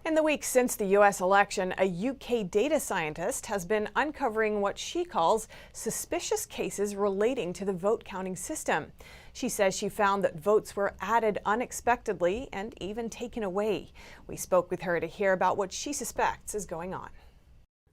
In the weeks since the U.S. election, a UK data scientist has been uncovering what she calls suspicious cases relating to the vote counting system. She says she found that votes were added unexpectedly and even taken away. We spoke with her to hear about what she suspects is going on.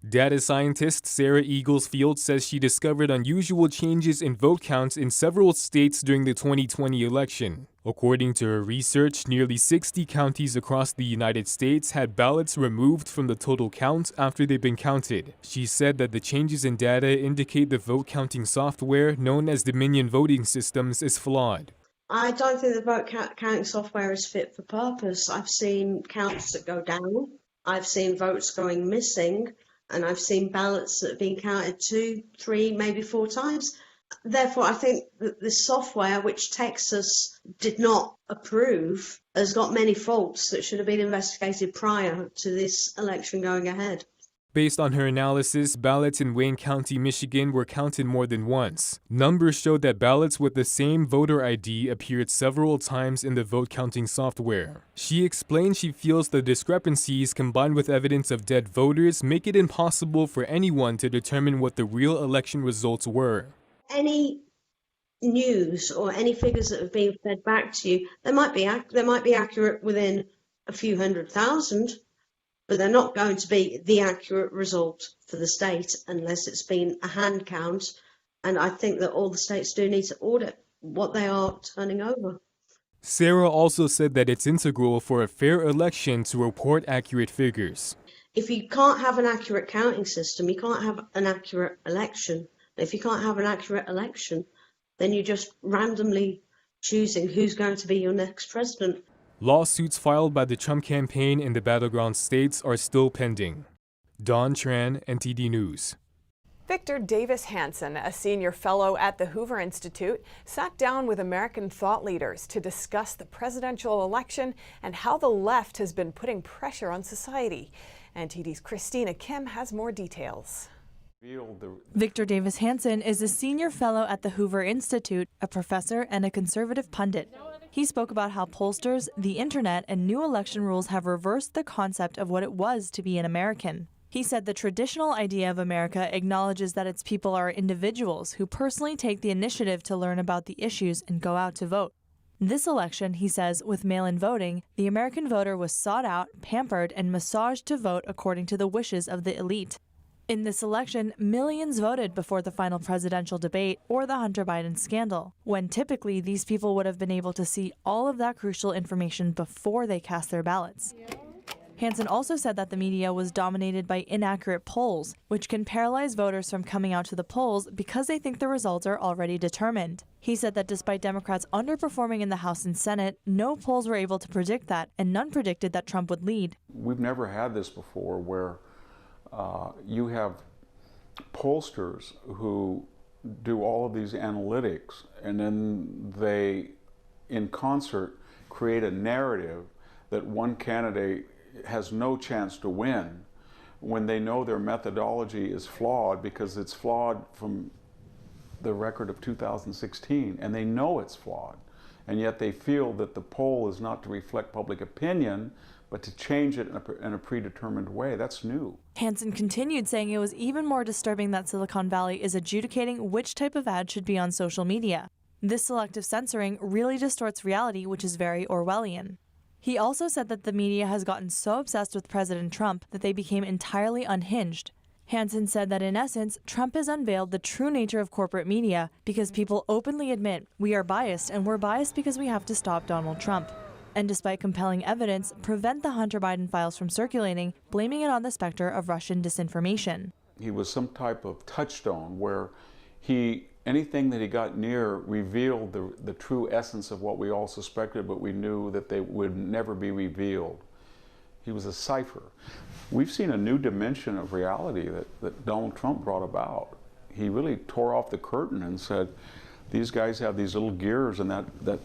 Data scientist Sarah Eaglesfield says she discovered unusual changes in vote counts in several states during the 2020 election. According to her research, nearly 60 counties across the United States had ballots removed from the total count after they've been counted. She said that the changes in data indicate the vote counting software, known as Dominion Voting Systems, is flawed. I don't think the vote counting software is fit for purpose. I've seen counts that go down. I've seen votes going missing. And I've seen ballots that have been counted 2, 3, maybe 4 times. Therefore, I think that the software, which Texas did not approve, has got many faults that should have been investigated prior to this election going ahead. Based on her analysis, ballots in Wayne County, Michigan were counted more than once. Numbers showed that ballots with the same voter ID appeared several times in the vote counting software. She explained she feels the discrepancies combined with evidence of dead voters make it impossible for anyone to determine what the real election results were. Any news or any figures that have been fed back to you, they might be accurate within a few 100,000. But they're not going to be the accurate result for the state unless it's been a hand count. And I think that all the states do need to audit what they are turning over. Sarah also said that it's integral for a fair election to report accurate figures. If you can't have an accurate counting system, you can't have an accurate election. If you can't have an accurate election, then you're just randomly choosing who's going to be your next president. Lawsuits filed by the Trump campaign in the battleground states are still pending. Don Tran, NTD News. Victor Davis Hanson, a senior fellow at the Hoover Institute, sat down with American thought leaders to discuss the presidential election and how the left has been putting pressure on society. NTD's Christina Kim has more details. Victor Davis Hanson is a senior fellow at the Hoover Institute, a professor and a conservative pundit. He spoke about how pollsters, the internet, and new election rules have reversed the concept of what it was to be an American. He said the traditional idea of America acknowledges that its people are individuals who personally take the initiative to learn about the issues and go out to vote. This election, he says, with mail-in voting, the American voter was sought out, pampered, and massaged to vote according to the wishes of the elite. In this election, millions voted before the final presidential debate or the Hunter Biden scandal, when typically these people would have been able to see all of that crucial information before they cast their ballots. Hanson also said that the media was dominated by inaccurate polls, which can paralyze voters from coming out to the polls because they think the results are already determined. He said that despite Democrats underperforming in the House and Senate, no polls were able to predict that, and none predicted that Trump would lead. We've never had this before where you have pollsters who do all of these analytics, and then they, in concert, create a narrative that one candidate has no chance to win when they know their methodology is flawed because it's flawed from the record of 2016, and they know it's flawed. And yet they feel that the poll is not to reflect public opinion, but to change it in a predetermined way. That's new. Hanson continued, saying it was even more disturbing that Silicon Valley is adjudicating which type of ad should be on social media. This selective censoring really distorts reality, which is very Orwellian. He also said that the media has gotten so obsessed with President Trump that they became entirely unhinged. Hanson said that in essence, Trump has unveiled the true nature of corporate media because people openly admit we are biased, and we're biased because we have to stop Donald Trump. And despite compelling evidence, prevent the Hunter Biden files from circulating, blaming it on the specter of Russian disinformation. He was some type of touchstone where anything that he got near revealed the true essence of what we all suspected, but we knew that they would never be revealed. He was a cipher. We've seen a new dimension of reality that Donald Trump brought about. He really tore off the curtain and said, these guys have these little gears, and that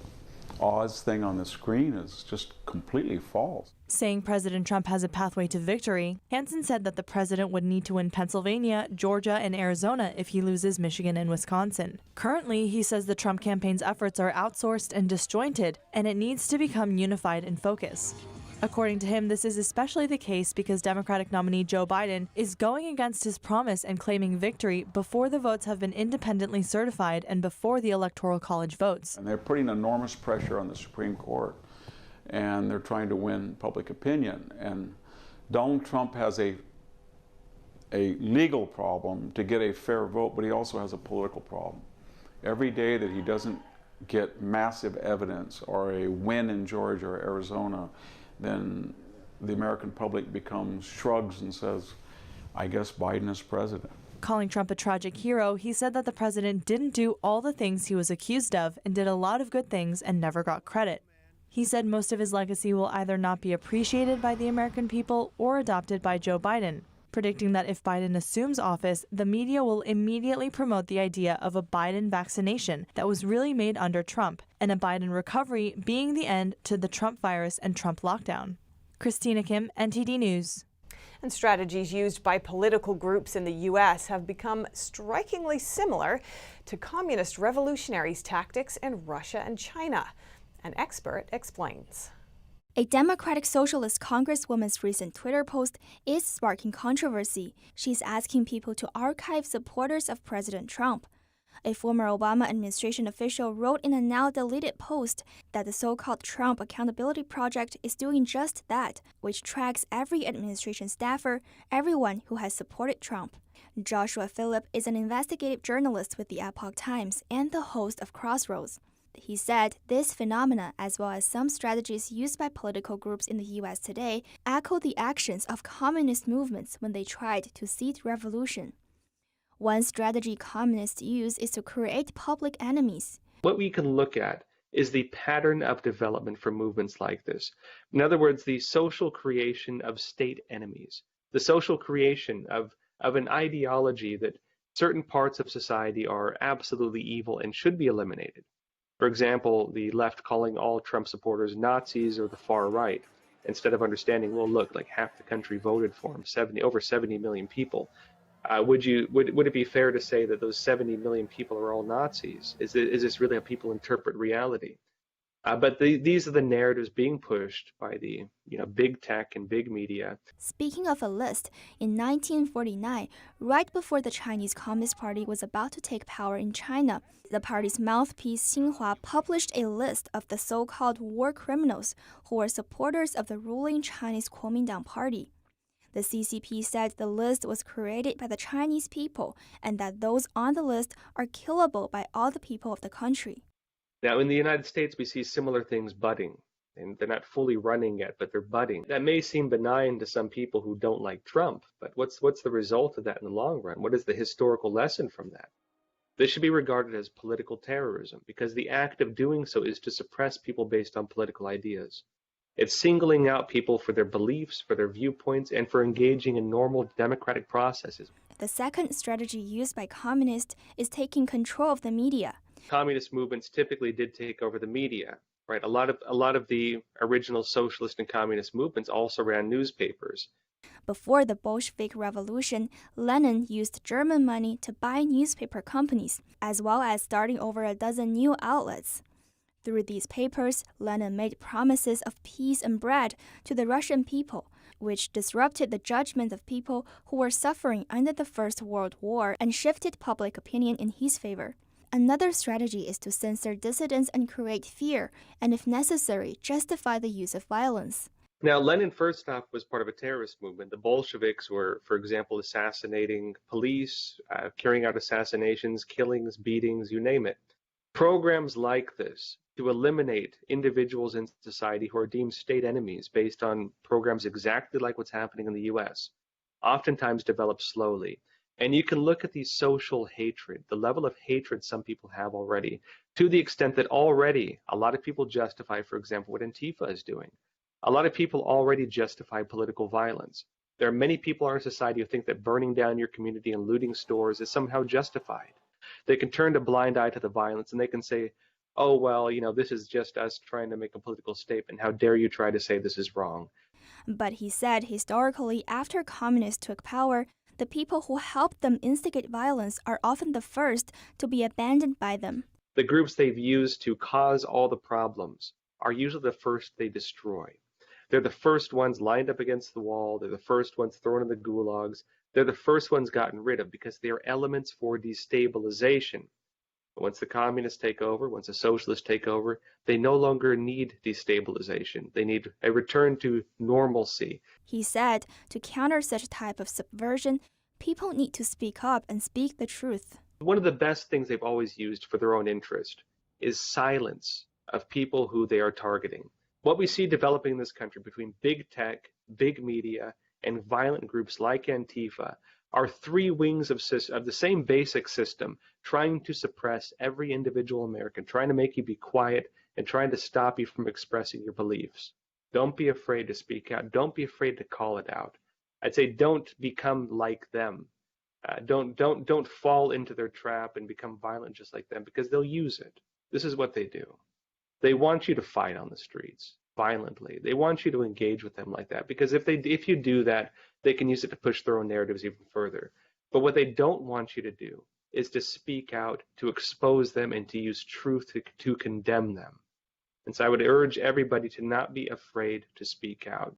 Oz thing on the screen is just completely false. Saying President Trump has a pathway to victory, Hanson said that the president would need to win Pennsylvania, Georgia, and Arizona if he loses Michigan and Wisconsin. Currently, he says the Trump campaign's efforts are outsourced and disjointed, and it needs to become unified and focused. According to him, this is especially the case because Democratic nominee Joe Biden is going against his promise and claiming victory before the votes have been independently certified and before the Electoral College votes. And they're putting enormous pressure on the Supreme Court, and they're trying to win public opinion. And Donald Trump has a legal problem to get a fair vote, but he also has a political problem. Every day that he doesn't get massive evidence or a win in Georgia or Arizona, then the American public shrugs and says, I guess Biden is president. Calling Trump a tragic hero, he said that the president didn't do all the things he was accused of and did a lot of good things and never got credit. He said most of his legacy will either not be appreciated by the American people or adopted by Joe Biden, predicting that if Biden assumes office, the media will immediately promote the idea of a Biden vaccination that was really made under Trump, and a Biden recovery being the end to the Trump virus and Trump lockdown. Christina Kim, NTD News. And strategies used by political groups in the U.S. have become strikingly similar to communist revolutionaries' tactics in Russia and China. An expert explains. A Democratic Socialist Congresswoman's recent Twitter post is sparking controversy. She's asking people to archive supporters of President Trump. A former Obama administration official wrote in a now-deleted post that the so-called Trump Accountability Project is doing just that, which tracks every administration staffer, everyone who has supported Trump. Joshua Phillip is an investigative journalist with the Epoch Times and the host of Crossroads. He said this phenomena, as well as some strategies used by political groups in the U.S. today, echo the actions of communist movements when they tried to seed revolution. One strategy communists use is to create public enemies. What we can look at is the pattern of development for movements like this. In other words, the social creation of state enemies, the social creation of an ideology that certain parts of society are absolutely evil and should be eliminated. For example, the left calling all Trump supporters Nazis, or the far right, instead of understanding, well, look, like half the country voted for him, over 70 million people. Would it be fair to say that those 70 million people are all Nazis? Is this really how people interpret reality? But these are the narratives being pushed by the big tech and big media. Speaking of a list, in 1949, right before the Chinese Communist Party was about to take power in China, the party's mouthpiece Xinhua published a list of the so-called war criminals who were supporters of the ruling Chinese Kuomintang Party. The CCP said the list was created by the Chinese people and that those on the list are killable by all the people of the country. Now, in the United States, we see similar things budding, and they're not fully running yet, but they're budding. That may seem benign to some people who don't like Trump, but what's the result of that in the long run? What is the historical lesson from that? This should be regarded as political terrorism, because the act of doing so is to suppress people based on political ideas. It's singling out people for their beliefs, for their viewpoints, and for engaging in normal democratic processes. The second strategy used by communists is taking control of the media. Communist movements typically did take over the media, right? A lot of the original socialist and communist movements also ran newspapers. Before the Bolshevik Revolution, Lenin used German money to buy newspaper companies, as well as starting over a dozen new outlets. Through these papers, Lenin made promises of peace and bread to the Russian people, which disrupted the judgment of people who were suffering under the First World War and shifted public opinion in his favor. Another strategy is to censor dissidents and create fear, and if necessary, justify the use of violence. Now, Lenin, first off, was part of a terrorist movement. The Bolsheviks were, for example, assassinating police, carrying out assassinations, killings, beatings, you name it. Programs like this to eliminate individuals in society who are deemed state enemies based on programs exactly like what's happening in the U.S., oftentimes develop slowly. And you can look at the social hatred, the level of hatred some people have already, to the extent that already a lot of people justify, for example, what Antifa is doing. A lot of people already justify political violence. There are many people in our society who think that burning down your community and looting stores is somehow justified. They can turn a blind eye to the violence and they can say, oh, well, this is just us trying to make a political statement. How dare you try to say this is wrong? But he said historically, after communists took power, the people who helped them instigate violence are often the first to be abandoned by them. The groups they've used to cause all the problems are usually the first they destroy. They're the first ones lined up against the wall. They're the first ones thrown in the gulags. They're the first ones gotten rid of because they are elements for destabilization. Once the communists take over, once the socialists take over, they no longer need destabilization. They need a return to normalcy. He said to counter such a type of subversion, people need to speak up and speak the truth. One of the best things they've always used for their own interest is silence of people who they are targeting. What we see developing in this country between big tech, big media, and violent groups like Antifa are three wings of the same basic system, trying to suppress every individual American, trying to make you be quiet, and trying to stop you from expressing your beliefs. Don't be afraid to speak out. Don't be afraid to call it out. I'd say don't become like them. Don't fall into their trap and become violent just like them, because they'll use it. This is what they do. They want you to fight on the streets violently. They want you to engage with them like that, because if you do that, they can use it to push their own narratives even further. But what they don't want you to do is to speak out, to expose them, and to use truth to condemn them. And so I would urge everybody to not be afraid to speak out.